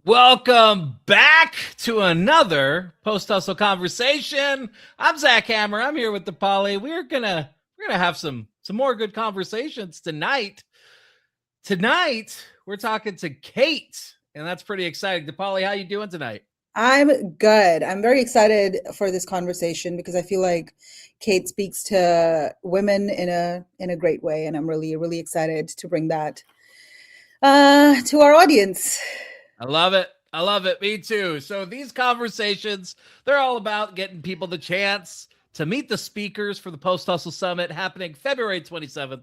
Welcome back to another Post Hustle Conversation. I'm Zach Hammer. I'm here with DePauli. We're gonna have some more good conversations tonight. Tonight we're talking to Kate, and that's pretty exciting. DePauli, how you doing tonight? I'm good. I'm very excited for this conversation because I feel like Kate speaks to women in a great way, and I'm really excited to bring that to our audience. I love it. I love it. Me too. So these conversations, they're all about getting people the chance to meet the speakers for the Post Hustle Summit happening February 27th,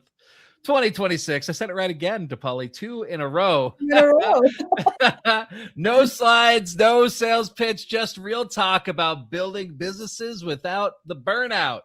2026. I said it right again, DePauli, 2 in a row. In a row. No slides, no sales pitch, just real talk about building businesses without the burnout.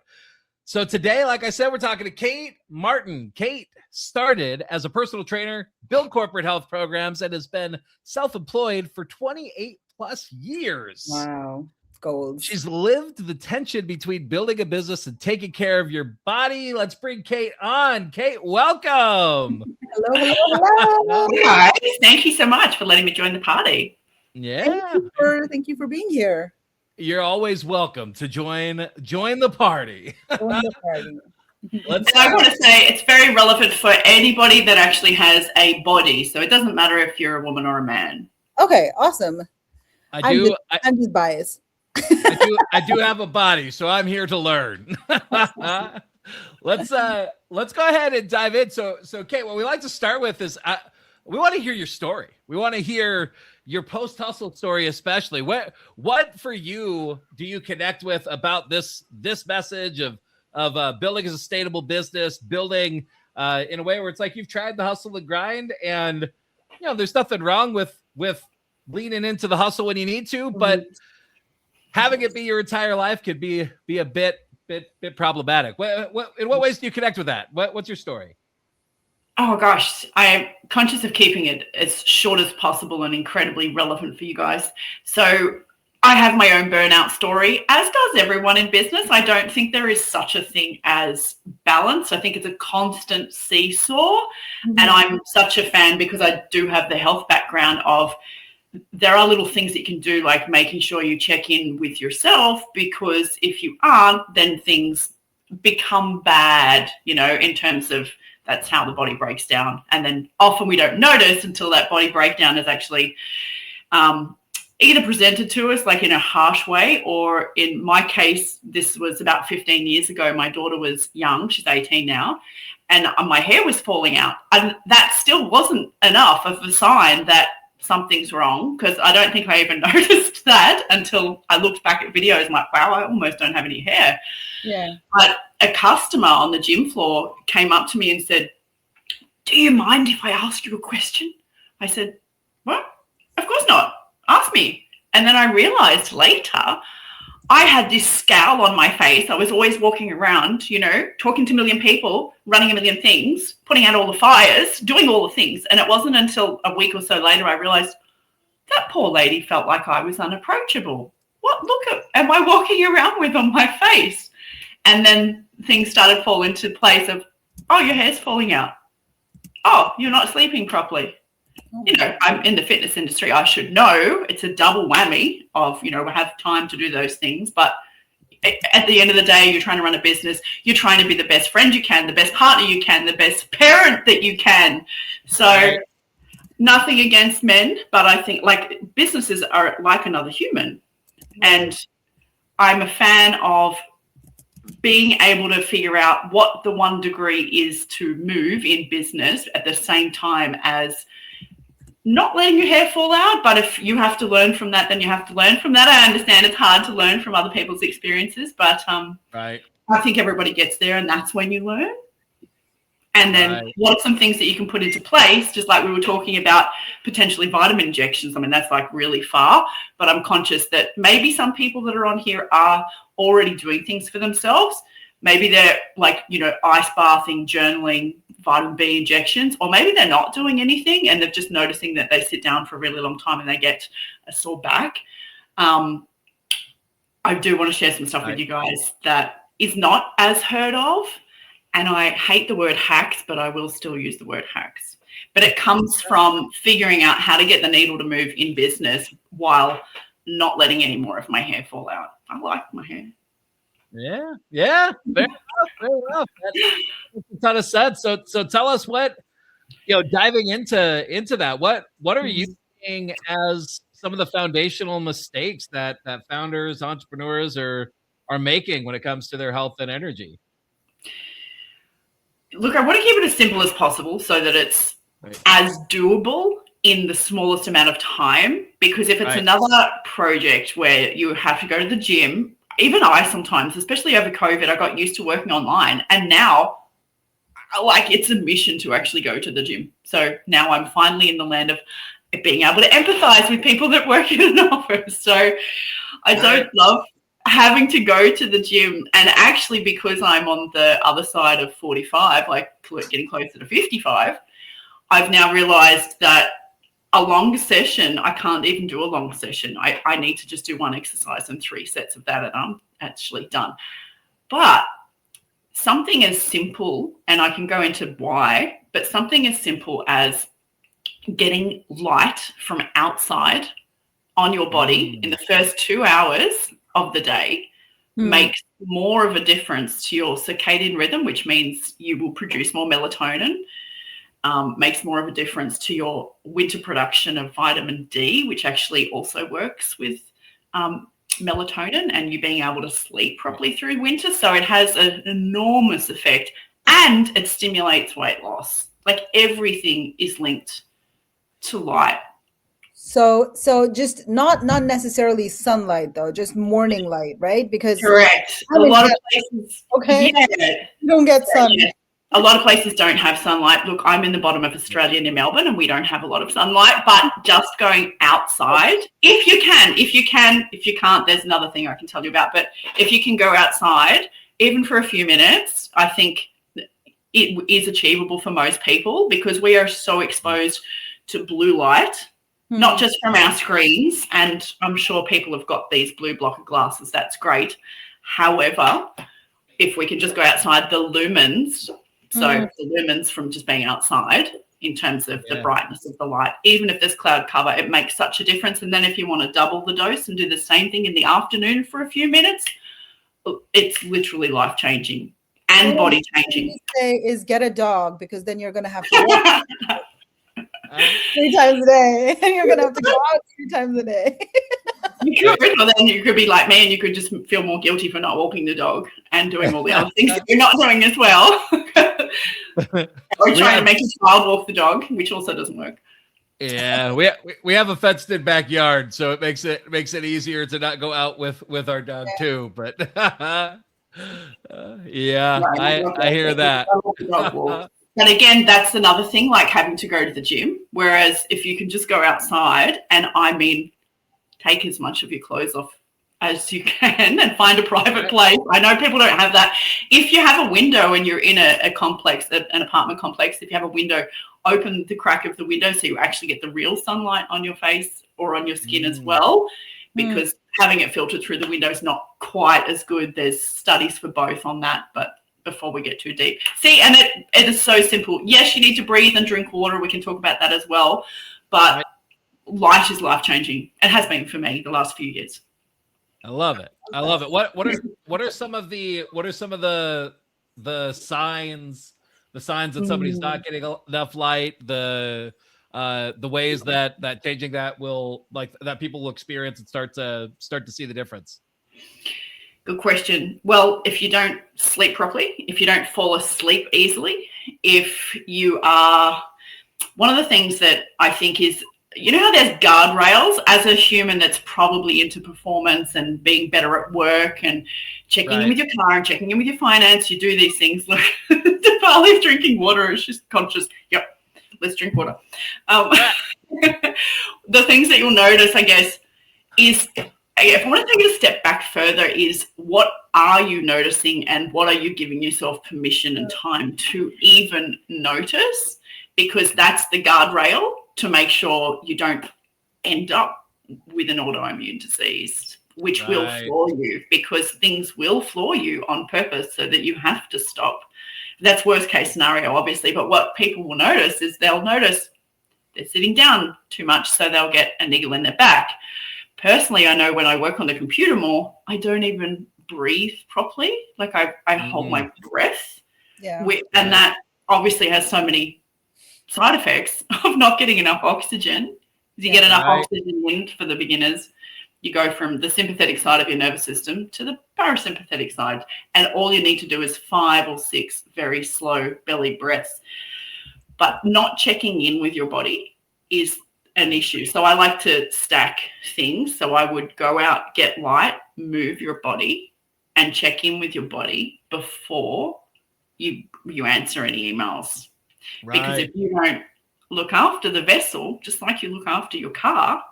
So today, like I said, we're talking to Kate Martin. Kate started as a personal trainer, built corporate health programs, and has been self-employed for 28 plus years. Wow. Gold. She's lived the tension between building a business and taking care of your body. Let's bring Kate on. Kate, welcome. Hello. Guys, thank you so much for letting me join the party. Yeah. Thank you for being here. You're always welcome to join the party. And I want to say it's very relevant for anybody that actually has a body. So it doesn't matter if you're a woman or a man. Okay, awesome. I'm just biased. I do have a body, so I'm here to learn. Let's go ahead and dive in. So Kate, what we like to start with is we want to hear your story. We want to hear your post-hustle story, especially. What for you do you connect with about this message of building a sustainable business, building in a way where it's like you've tried the hustle and grind, and there's nothing wrong with leaning into the hustle when you need to, but having it be your entire life could be a bit problematic. In what ways do you connect with that? What's your story? Oh gosh, I am conscious of keeping it as short as possible and incredibly relevant for you guys. So I have my own burnout story, as does everyone in business. I don't think there is such a thing as balance. I think it's a constant seesaw. And I'm such a fan because I do have the health background of there are little things that you can do, like making sure you check in with yourself, because if you aren't, then things become bad, in terms of that's how the body breaks down. And then often we don't notice until that body breakdown is actually either presented to us like in a harsh way, or in my case, this was about 15 years ago. My daughter was young. She's 18 now. And my hair was falling out. And that still wasn't enough of a sign that something's wrong, because I don't think I even noticed that until I looked back at videos and like, wow, I almost don't have any hair. Yeah. But a customer on the gym floor came up to me and said, "Do you mind if I ask you a question?" I said, "What? Of course not. Ask me." And then I realized later I had this scowl on my face. I was always walking around, talking to a million people, running a million things, putting out all the fires, doing all the things. And it wasn't until a week or so later I realized that poor lady felt like I was unapproachable. What look am I walking around with on my face? And then things started falling into place of, oh, your hair's falling out. Oh, you're not sleeping properly. I'm in the fitness industry. I should know it's a double whammy of, we have time to do those things. But at the end of the day, you're trying to run a business. You're trying to be the best friend you can, the best partner you can, the best parent that you can. So nothing against men, but I think like businesses are like another human. And I'm a fan of being able to figure out what the 1 degree is to move in business at the same time as not letting your hair fall out. But if you have to learn from that, then you have to learn from that. I understand it's hard to learn from other people's experiences, but right. I think everybody gets there, and that's when you learn. And then what are some things that you can put into place, just like we were talking about potentially vitamin injections. I mean, that's like really far, but I'm conscious that maybe some people that are on here are already doing things for themselves. Maybe they're like, ice bathing, journaling, vitamin B injections, or maybe they're not doing anything and they're just noticing that they sit down for a really long time and they get a sore back. I do want to share some stuff with you guys that is not as heard of. And I hate the word hacks, but I will still use the word hacks. but it comes from figuring out how to get the needle to move in business while not letting any more of my hair fall out. I like my hair. Yeah. Fair enough. That makes a ton of sense. So tell us what, diving into that, what are you seeing as some of the foundational mistakes that founders, entrepreneurs are making when it comes to their health and energy? Look, I want to keep it as simple as possible so that it's as doable in the smallest amount of time, because if it's another project where you have to go to the gym, even I sometimes, especially over COVID, I got used to working online, and now it's a mission to actually go to the gym. So now I'm finally in the land of being able to empathize with people that work in an office. So I don't love having to go to the gym. And actually, because I'm on the other side of 45, like getting closer to 55, I've now realized that a long session, I can't even do a long session. I need to just do one exercise and 3 sets of that, and I'm actually done. But something as simple, and I can go into why, but something as simple as getting light from outside on your body in the first 2 hours of the day makes more of a difference to your circadian rhythm, which means you will produce more melatonin. Makes more of a difference to your winter production of vitamin D, which actually also works with melatonin and you being able to sleep properly through winter. So it has an enormous effect, and it stimulates weight loss. Like, everything is linked to light. So just not necessarily sunlight though, just morning light, right? Because correct. A lot of places, you don't get sun. Yeah. A lot of places don't have sunlight. Look, I'm in the bottom of Australia near Melbourne, and we don't have a lot of sunlight, but just going outside, if you can. If you can't, there's another thing I can tell you about. But if you can go outside, even for a few minutes, I think it is achievable for most people, because we are so exposed to blue light, not just from our screens. And I'm sure people have got these blue blocker glasses. That's great. However, if we can just go outside, the lumens, so the lumens from just being outside in terms of the brightness of the light, even if there's cloud cover, it makes such a difference. And then if you want to double the dose and do the same thing in the afternoon for a few minutes, it's literally life-changing and body-changing. Say is get a dog, because then you're going to have to walk 3 times a day, and you're going to have to go out 3 times a day. You could, or then you could be like me and you could just feel more guilty for not walking the dog and doing all the other things that you're not doing as well. Or trying to make a child walk the dog, which also doesn't work. Yeah, we have a fenced-in backyard, so it makes it easier to not go out with our dog too. But I hear that. But again, that's another thing, like having to go to the gym. Whereas if you can just go outside, and I mean, take as much of your clothes off as you can and find a private place. I know people don't have that. If you have a window and you're in a complex, an apartment complex, if you have a window, open the crack of the window so you actually get the real sunlight on your face or on your skin as well, because having it filtered through the window is not quite as good. There's studies for both on that, but before we get too deep. See, and it is so simple. Yes, you need to breathe and drink water. We can talk about that as well. But light is life-changing. It has been for me the last few years. I love it. What are some of the signs that somebody's not getting enough light, the ways that changing that will, like, that people will experience and start to see the difference? Good question. Well, if you don't sleep properly, if you don't fall asleep easily, if you are, one of the things that I think is, you know how there's guardrails as a human that's probably into performance and being better at work and checking in with your car and checking in with your finance, you do these things. Look, Dipali's drinking water. She's conscious. Yep, let's drink water. The things that you'll notice, I guess, is, if I want to take it a step back further, is what are you noticing and what are you giving yourself permission and time to even notice? Because that's the guardrail to make sure you don't end up with an autoimmune disease, which will floor you, because things will floor you on purpose so that you have to stop. That's worst case scenario, obviously. But what people will notice is they'll notice they're sitting down too much, so they'll get a niggle in their back. Personally, I know when I work on the computer more, I don't even breathe properly. Like I hold my breath. Yeah. And that obviously has so many side effects of not getting enough oxygen. If you get enough oxygen in for the beginners, you go from the sympathetic side of your nervous system to the parasympathetic side. And all you need to do is 5 or 6 very slow belly breaths. But not checking in with your body is an issue. So I like to stack things. So I would go out, get light, move your body, and check in with your body before you answer any emails. Right. Because if you don't look after the vessel, just like you look after your car,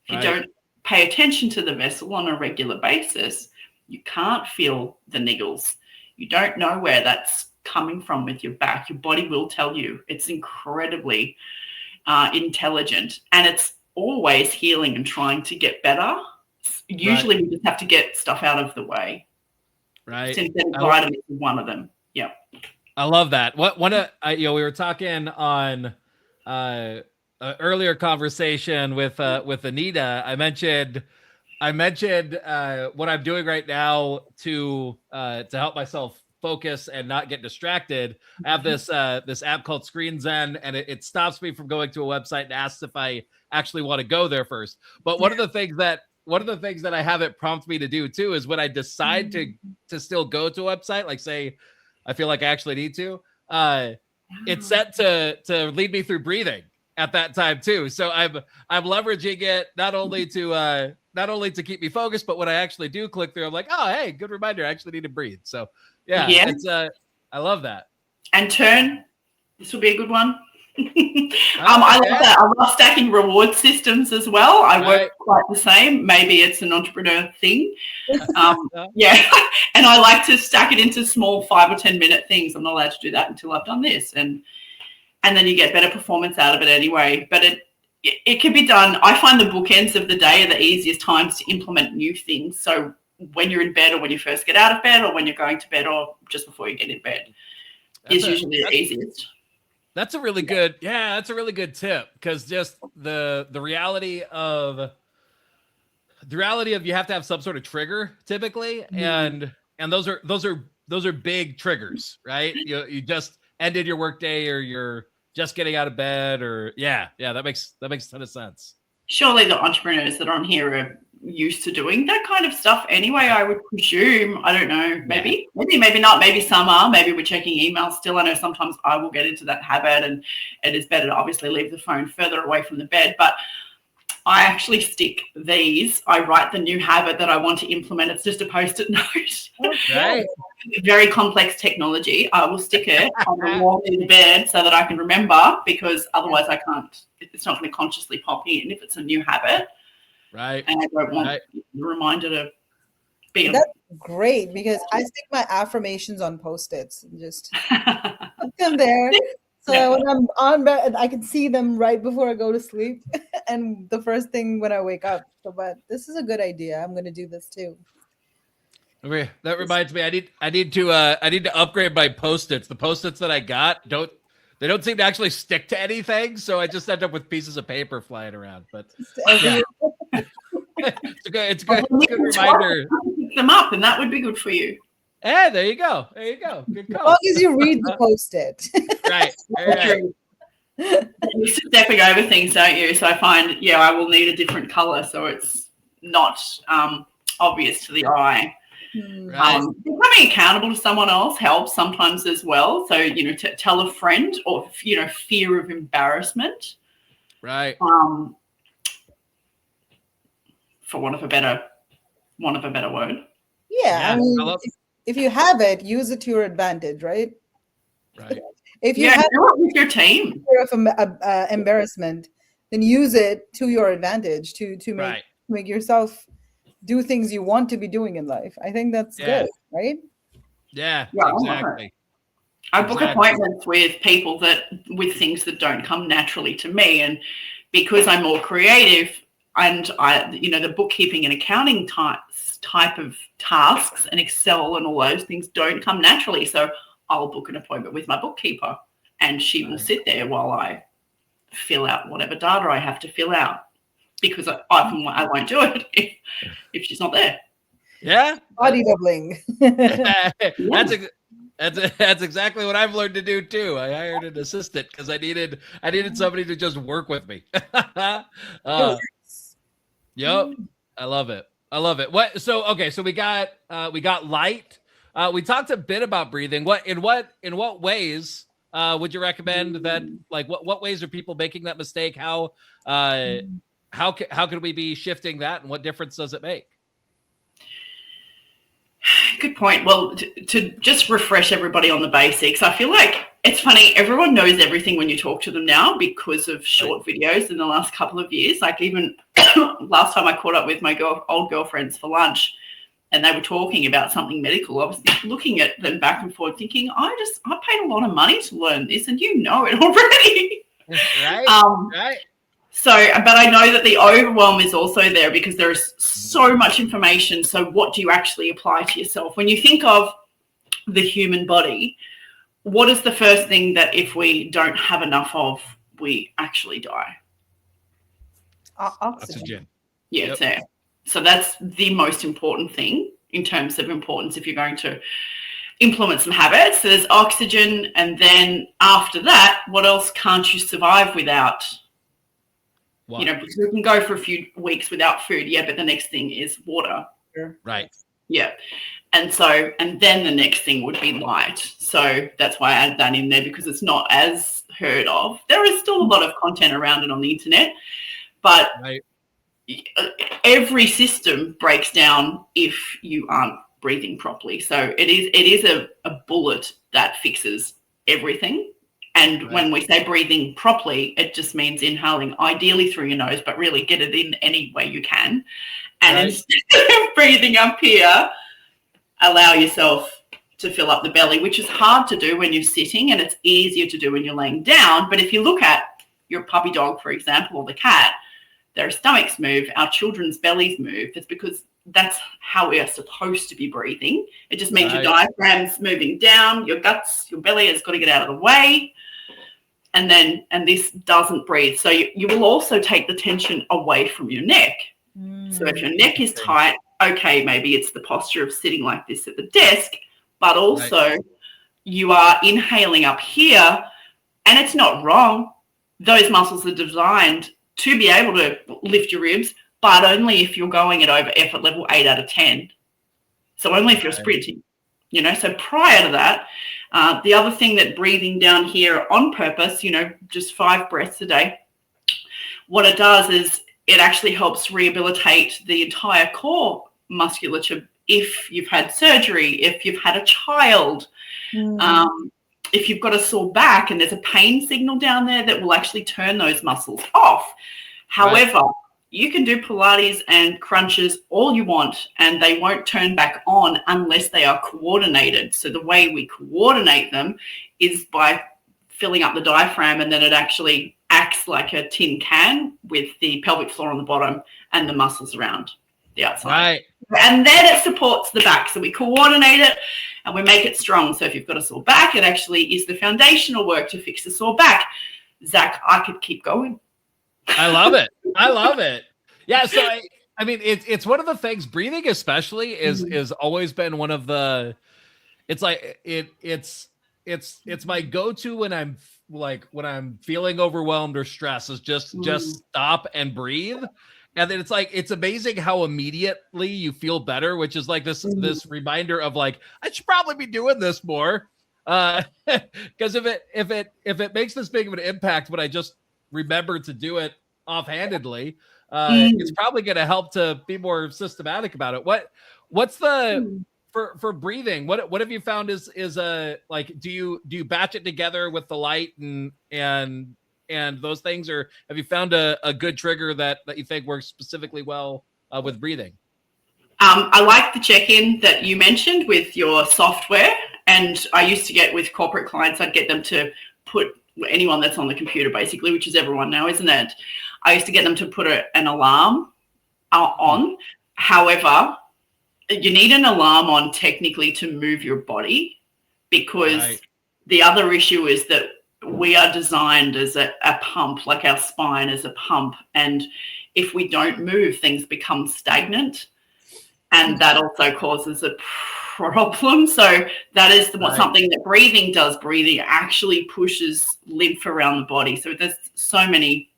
if you don't pay attention to the vessel on a regular basis, you can't feel the niggles. You don't know where that's coming from with your back. Your body will tell you. It's incredibly intelligent, and it's always healing and trying to get better. Usually we just have to get stuff out of the way. Right. Synthetic vitamins is one of them. Yeah. I love that. We were talking on an earlier conversation with Anita. I mentioned what I'm doing right now to help myself focus and not get distracted. I have this app called Screen Zen, and it stops me from going to a website and asks if I actually want to go there first. But one of the things that I have it prompt me to do too is when I decide to still go to a website, like say I feel like I actually need to, it's set to lead me through breathing at that time too. So I'm leveraging it not only to keep me focused, but when I actually do click through, I'm like, oh, hey, good reminder. I actually need to breathe. So yeah. It's I love that. And turn. This will be a good one. I love that. I love stacking reward systems as well. I work quite the same. Maybe it's an entrepreneur thing. Yeah. And I like to stack it into small 5 or 10 minute things. I'm not allowed to do that until I've done this. And then you get better performance out of it anyway. But it can be done. I find the bookends of the day are the easiest times to implement new things. So when you're in bed, or when you first get out of bed, or when you're going to bed, or just before you get in bed, is usually the easiest. That's a really good, that's a really good tip, because just the reality of you have to have some sort of trigger typically, and those are big triggers, right? You just ended your workday, or you're just getting out of bed, or that makes a ton of sense. Surely the entrepreneurs that are on here are used to doing that kind of stuff anyway, I would presume. I don't know, maybe not, maybe some are. Maybe we're checking emails still. I know sometimes I will get into that habit, and it is better to obviously leave the phone further away from the bed. But I actually stick these. I write the new habit that I want to implement. It's just a Post-it note. Okay. Very complex technology. I will stick it on the wall in the bed so that I can remember, because otherwise I can't. It's not going to consciously pop in if it's a new habit. Right. And I don't want the reminder to be. That's great, because I stick my affirmations on Post-its and just put them there. So when I'm on bed, I can see them right before I go to sleep, and the first thing when I wake up. So, but this is a good idea. I'm going to do this too. Okay, that reminds me. I need to upgrade my Post-its. The Post-its that I got don't seem to actually stick to anything, so I just end up with pieces of paper flying around. But it's a good reminder. Pick them up, and that would be good for you. Hey, there you go. Good call. As long as you read the Post-it. Right. You're stepping over things, don't you? So I find, I will need a different color so it's not obvious to the eye. Right. Becoming accountable to someone else helps sometimes as well. So, to tell a friend, or, fear of embarrassment. Right. For want of a better word. Yeah. I mean, if you have it, use it to your advantage, right? Right. If you have do it with your team, fear of embarrassment, then use it to your advantage to make yourself do things you want to be doing in life. I think that's good, right? Yeah, exactly. I book appointments with people with things that don't come naturally to me, and because I'm more creative, and I, the bookkeeping and accounting type of tasks and Excel and all those things don't come naturally. So I'll book an appointment with my bookkeeper, and she will sit there while I fill out whatever data I have to fill out, because I won't do it if she's not there. Yeah. Body doubling. That's exactly what I've learned to do too. I hired an assistant because I needed somebody to just work with me. Yep. I love it. So we got light. We talked a bit about breathing. In what ways would you recommend that? Like, what ways are people making that mistake? How could we be shifting that, and what difference does it make? Good point. Well, to just refresh everybody on the basics, I feel like it's funny. Everyone knows everything when you talk to them now because of short videos in the last couple of years. Like, even last time I caught up with my old girlfriends for lunch, and they were talking about something medical, I was looking at them back and forth thinking, I paid a lot of money to learn this, and you know it already. Right. Right. So, but I know that the overwhelm is also there because there is so much information. So what do you actually apply to yourself? When you think of the human body, what is the first thing that if we don't have enough of, we actually die? Oxygen. Yeah, it's air. So that's the most important thing in terms of importance if you're going to implement some habits. So there's oxygen, and then after that, what else can't you survive without? Wow. You know, because we can go for a few weeks without food, but the next thing is water. Right. Yeah. And then the next thing would be light. So that's why I added that in there, because it's not as heard of. There is still a lot of content around it on the internet, but every system breaks down if you aren't breathing properly. So it is a bullet that fixes everything. And when we say breathing properly, it just means inhaling ideally through your nose, but really get it in any way you can. And instead of breathing up here, allow yourself to fill up the belly, which is hard to do when you're sitting, and it's easier to do when you're laying down. But if you look at your puppy dog, for example, or the cat, their stomachs move, our children's bellies move. It's because that's how we are supposed to be breathing. It just means your diaphragm's moving down, your guts, your belly has got to get out of the way. And this doesn't breathe. So you will also take the tension away from your neck. So if your neck is tight, okay, maybe it's the posture of sitting like this at the desk, but also you are inhaling up here, and it's not wrong. Those muscles are designed to be able to lift your ribs, but only if you're going at over effort level 8 out of 10. So only if you're sprinting, So prior to that, the other thing that breathing down here on purpose, just 5 breaths a day, what it does is it actually helps rehabilitate the entire core musculature if you've had surgery, if you've had a child, if you've got a sore back and there's a pain signal down there that will actually turn those muscles off. However, you can do Pilates and crunches all you want, and they won't turn back on unless they are coordinated. So the way we coordinate them is by filling up the diaphragm, and then it actually acts like a tin can with the pelvic floor on the bottom and the muscles around the outside. Right. And then it supports the back. So we coordinate it and we make it strong. So if you've got a sore back, it actually is the foundational work to fix the sore back. Zach, I could keep going. I love it. Yeah. So I mean, it's one of the things, breathing especially is always been one of the, it's like, it's my go-to when I'm feeling overwhelmed or stressed, is just stop and breathe. And then it's amazing how immediately you feel better, which is like this reminder of like, I should probably be doing this more. Because if it makes this big of an impact when I just remember to do it offhandedly, it's probably going to help to be more systematic about it. What's the for breathing? What have you found is like, do you batch it together with the light and those things, or have you found a good trigger that you think works specifically well with breathing? I like the check-in that you mentioned with your software. And I used to get with corporate clients, I'd get them to put anyone that's on the computer, basically, which is everyone now, isn't it? I used to get them to put an alarm on. However, you need an alarm on technically to move your body, because the other issue is that we are designed as a pump, like our spine is a pump. And if we don't move, things become stagnant. And that also causes a problem. So that is something that breathing does. Breathing actually pushes lymph around the body. So there's so many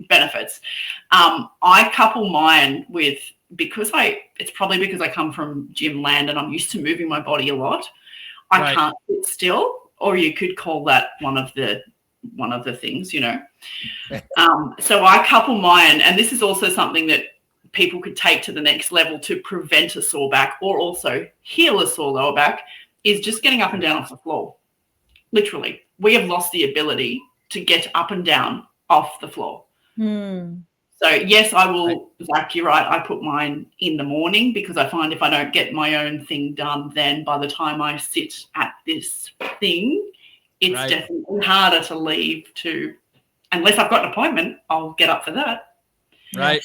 benefits. I couple mine with, it's probably because I come from gym land and I'm used to moving my body a lot. I can't sit still, or you could call that one of the things, you know. So I couple mine, and this is also something that people could take to the next level to prevent a sore back or also heal a sore lower back, is just getting up and down off the floor. Literally, we have lost the ability to get up and down off the floor. So yes, I will, Zach, you're right, I put mine in the morning because I find if I don't get my own thing done, then by the time I sit at this thing, it's definitely harder to leave to, unless I've got an appointment, I'll get up for that. Right.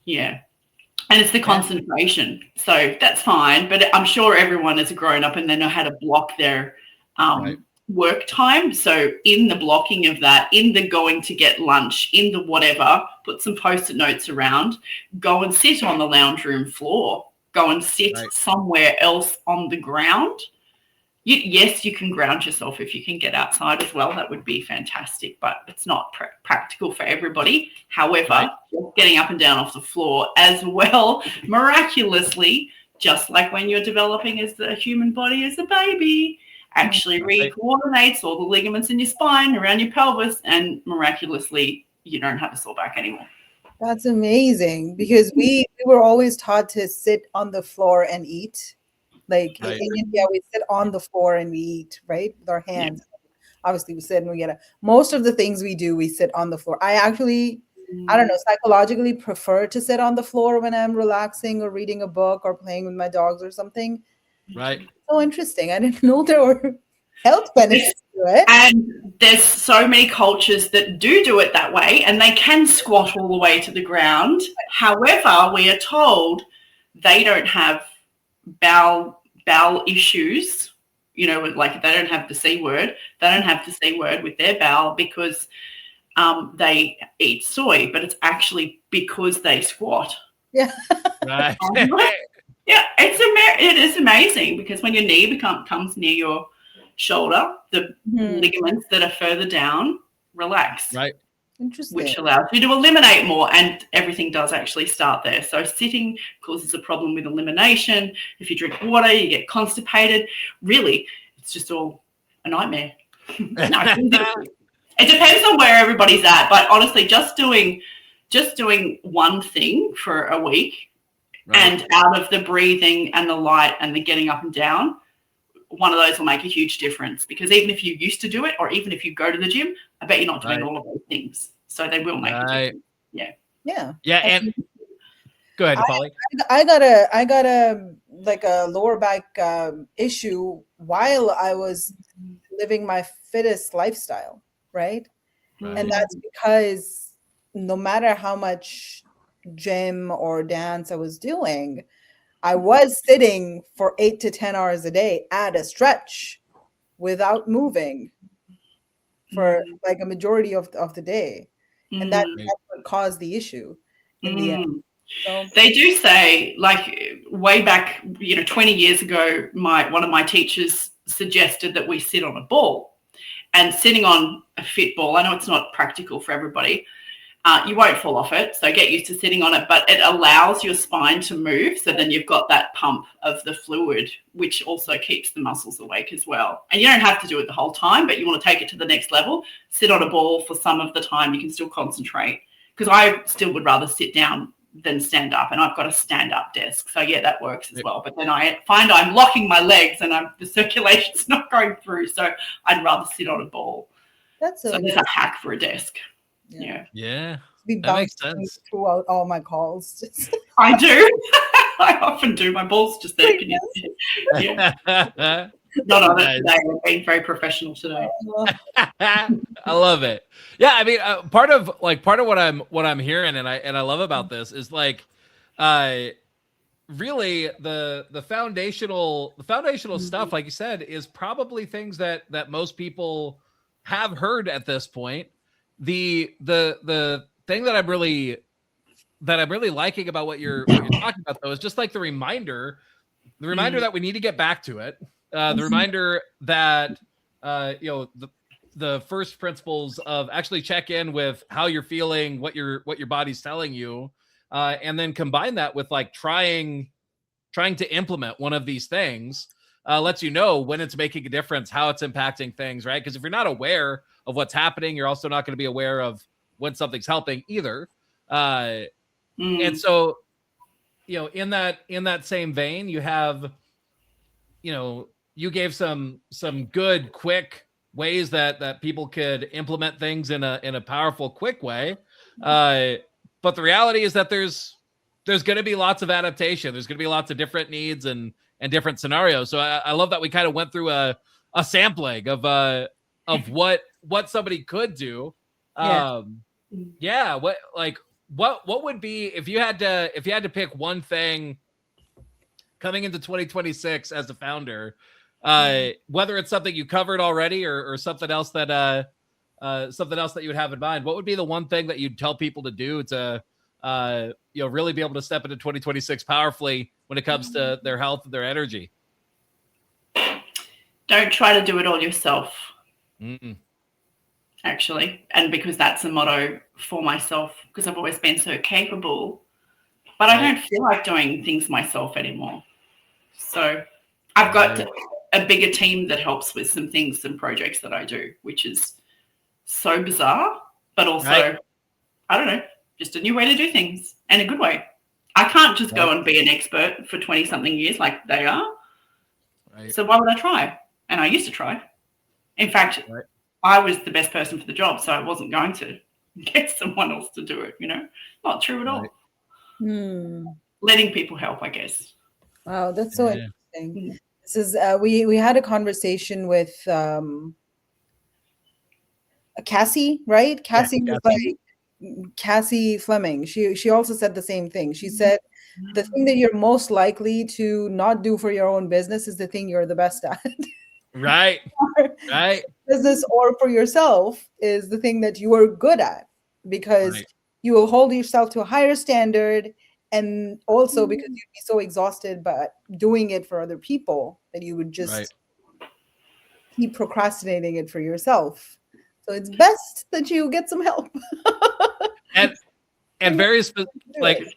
Yeah. And it's the concentration. So that's fine. But I'm sure everyone is a grown up and they know how to block their work time. So in the blocking of that, in the going to get lunch, in the whatever, put some Post-it notes around, go and sit on the lounge room floor, go and sit somewhere else on the ground. Yes, you can ground yourself if you can get outside as well. That would be fantastic, but it's not practical for everybody. However, getting up and down off the floor as well, miraculously, just like when you're developing as a human body as a baby, actually re-coordinates all the ligaments in your spine around your pelvis, and miraculously you don't have a sore back anymore. That's amazing, because we were always taught to sit on the floor and eat. Like in India, we sit on the floor and we eat, right? With our hands. Yeah. Obviously, we sit and we get most of the things we do, we sit on the floor. I actually, I don't know, psychologically prefer to sit on the floor when I'm relaxing or reading a book or playing with my dogs or something. Right. So interesting. I didn't know there were health benefits to it. And there's so many cultures that do it that way, and they can squat all the way to the ground. However, we are told they don't have bowel issues, you know, like they don't have the C word. They don't have the C word with their bowel because they eat soy, but it's actually because they squat. Yeah. Right. Yeah, it is amazing, because when your knee comes near your shoulder, the ligaments that are further down relax. Right. Interesting. Which allows you to eliminate more, and everything does actually start there. So sitting causes a problem with elimination. If you drink water, you get constipated. Really, it's just all a nightmare. It depends on where everybody's at, but honestly, just doing one thing for a week, and out of the breathing and the light and the getting up and down, one of those will make a huge difference, because even if you used to do it, or even if you go to the gym, I bet you're not doing all of those things. So they will make a difference. Yeah. Yeah. Yeah. And go ahead, Polly. I got a like a lower back issue while I was living my fittest lifestyle, right? And that's because no matter how much gym or dance I was doing, I was sitting for 8 to 10 hours a day at a stretch without moving for like a majority of the day. And that's what caused the issue in the end. So they do say, like way back, 20 years ago, one of my teachers suggested that we sit on a ball. And sitting on a fit ball, I know it's not practical for everybody, you won't fall off it, so get used to sitting on it, but it allows your spine to move, so then you've got that pump of the fluid, which also keeps the muscles awake as well. And you don't have to do it the whole time, but you want to take it to the next level. Sit on a ball for some of the time, you can still concentrate, because I still would rather sit down than stand up, and I've got a stand-up desk, so yeah, that works as well. But then I find I'm locking my legs and the circulation's not going through, so I'd rather sit on a ball. That's there's a hack for a desk. Yeah. That makes sense. Throughout all my calls. I do. I often do. My ball's just there. Can you see it? Yeah. Not on it today. I'm being very professional today. I love it. Yeah, I mean, part of what I'm hearing, and I love about this is like, really the foundational stuff, like you said, is probably things that most people have heard at this point. The thing that I'm really liking about what you're talking about, though, is just like the reminder that we need to get back to it. The reminder that the first principles of actually check in with how you're feeling, what your body's telling you, and then combine that with like trying to implement one of these things. Lets you know when it's making a difference, how it's impacting things, right? Because if you're not aware of what's happening, you're also not going to be aware of when something's helping either. And so, in that same vein, you have, you gave some good, quick ways that people could implement things in a powerful, quick way. But the reality is that there's going to be lots of adaptation. There's going to be lots of different needs and different scenarios. So I love that we kind of went through a sampling of what somebody could do. What would be, if you had to pick one thing coming into 2026 as a founder, whether it's something you covered already or something else that you would have in mind, what would be the one thing that you'd tell people to do to really be able to step into 2026 powerfully when it comes to their health and their energy? Don't try to do it all yourself. Actually, and because that's a motto for myself, because I've always been so capable, but I don't feel like doing things myself anymore. So I've got a bigger team that helps with some things, some projects that I do, which is so bizarre, but also, I don't know, just a new way to do things and a good way. I can't just go and be an expert for 20 something years like they are. So why would I try? And I used to try. In fact, I was the best person for the job, so I wasn't going to get someone else to do it, Not true at all. Letting people help, I guess. Wow, that's so interesting. This is we had a conversation with Cassie, right? Cassie was like Cassie Fleming. She also said the same thing. She said the thing that you're most likely to not do for your own business is the thing you're the best at. Right. Business or for yourself is the thing that you are good at, because you will hold yourself to a higher standard, and also because you'd be so exhausted by doing it for other people that you would just keep procrastinating it for yourself. So it's best that you get some help. and very like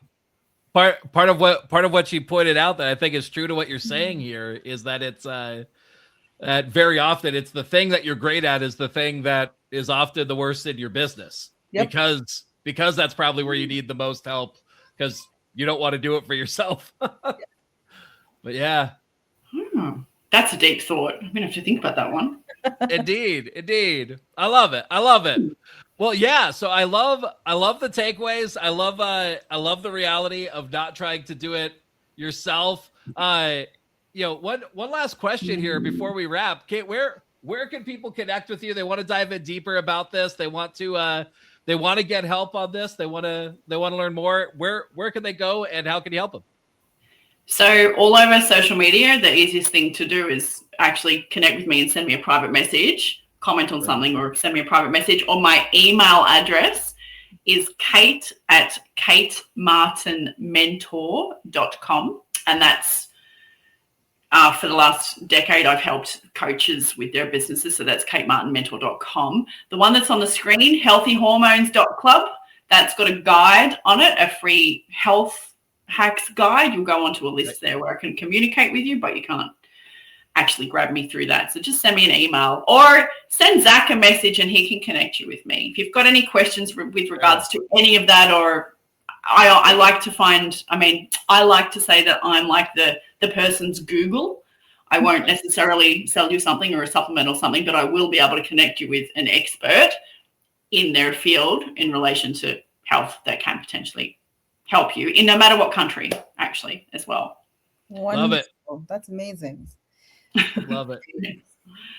part of what she pointed out that I think is true to what you're saying here is that it's very often it's the thing that you're great at is the thing that is often the worst in your business, because that's probably where you need the most help, because you don't want to do it for yourself. But that's a deep thought. I'm gonna have to think about that one. Indeed. I love it. Well, yeah. So I love the takeaways. I love the reality of not trying to do it yourself. One last question here before we wrap. Kate, where can people connect with you? They want to dive in deeper about this. They want to get help on this. They want to learn more. Where can they go, and how can you help them? So all over social media, the easiest thing to do is actually connect with me and send me a private message, comment on something, or send me a private message. Or my email address is kate@katemartinmentor.com, and that's for the last decade, I've helped coaches with their businesses. So that's katemartinmentor.com. The one that's on the screen, healthyhormones.club, that's got a guide on it, a free health hacks guide. You'll go onto a list there where I can communicate with you, but you can't actually grab me through that. So just send me an email or send Zach a message and he can connect you with me. If you've got any questions with regards to any of that, or I like to say that I'm like the person's Google. I won't necessarily sell you something or a supplement or something, but I will be able to connect you with an expert in their field in relation to health that can potentially help you in no matter what country, actually, as well. Wonderful. Love it. That's amazing. Love it.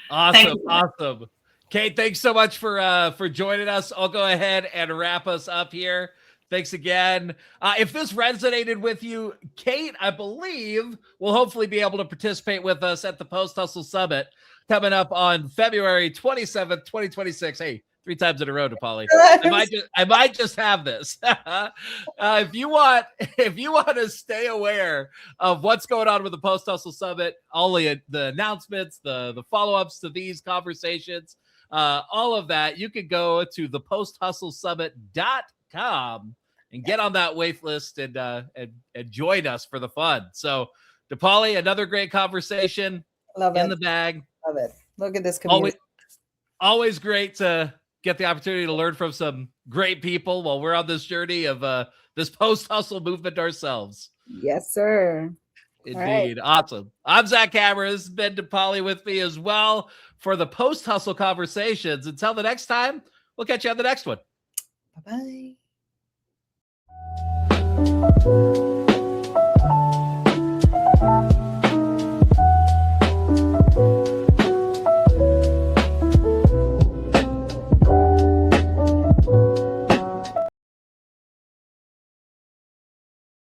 Awesome. Kate, thanks so much for joining us. I'll go ahead and wrap us up here. Thanks again. If this resonated with you, Kate, I believe, will hopefully be able to participate with us at the Post Hustle Summit coming up on February 27th, 2026. Hey, 3 times in a row, Nepali. I might just have this. If you want to stay aware of what's going on with the Post Hustle Summit, all the announcements, the follow-ups to these conversations, all of that, you can go to theposthustlesummit.com and get on that wait list and join us for the fun. So, Nepali, another great conversation. Love it. In the bag. Love it. Look at this community. Always great to get the opportunity to learn from some great people while we're on this journey of this post-hustle movement ourselves. Yes, sir. Indeed. Right. Awesome. I'm Zach Hammer. This has been Nepali with me as well for the post-hustle conversations. Until the next time, we'll catch you on the next one. Bye-bye.